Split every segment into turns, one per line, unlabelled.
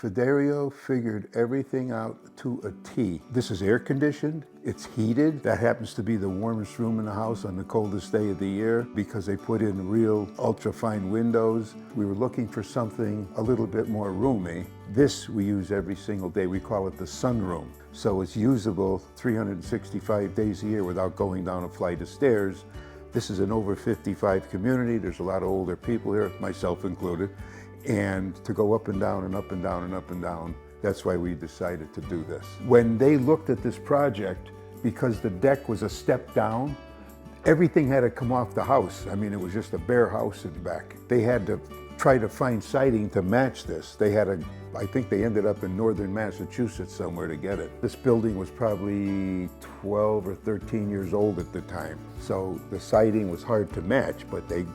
Fiderio figured everything out to a T. This is air conditioned, it's heated. That happens to be the warmest room in the house on the coldest day of the year because they put in real ultra fine windows. We were looking for something a little bit more roomy. This we use every single day. We call it the Sunroom. So it's usable 365 days a year without going down a flight of stairs. This is an over 55 community. There's a lot of older people here, myself included. And to go up and down and up and down and up and down, that's why we decided to do this. When they looked at this project, because the deck was a step down, everything had to come off the house. I mean, it was just a bare house in the back. They had to try to find siding to match this. They had I think they ended up in northern Massachusetts somewhere to get it. This building was probably 12 or 13 years old at the time. So the siding was hard to match, but they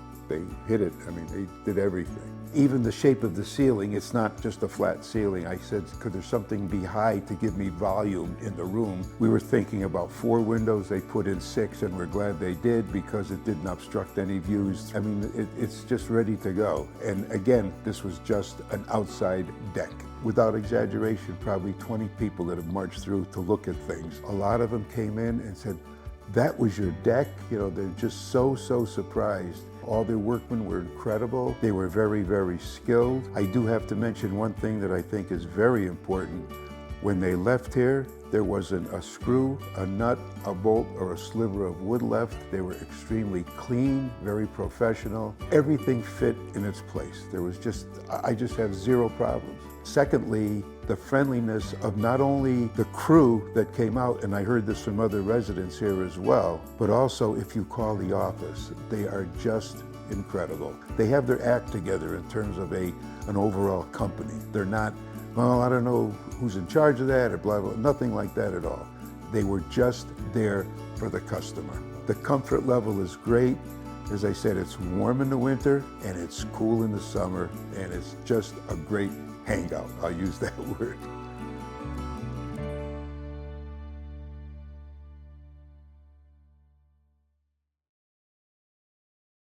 hit it. I mean, they did everything. Even the shape of the ceiling, it's not just a flat ceiling. I said, could there something be high to give me volume in the room? We were thinking about 4 windows. They put in 6, and we're glad they did because it didn't obstruct any views. I mean, it's just ready to go. And again, this was just an outside deck. Without exaggeration, probably 20 people that have marched through to look at things. A lot of them came in and said, that was your deck? You know, they're just so surprised. All their workmen were incredible. They were very, very skilled. I do have to mention one thing that I think is very important. When they left here, there wasn't a screw, a nut, a bolt, or a sliver of wood left. They were extremely clean, very professional. Everything fit in its place. I just have 0 problems. Secondly, the friendliness of not only the crew that came out, and I heard this from other residents here as well, but also if you call the office, they are just incredible. They have their act together in terms of an overall company. They're not, well, I don't know who's in charge of that or blah, blah, nothing like that at all. They were just there for the customer. The comfort level is great. As I said, it's warm in the winter and it's cool in the summer, and it's just a great hangout. I'll use that word.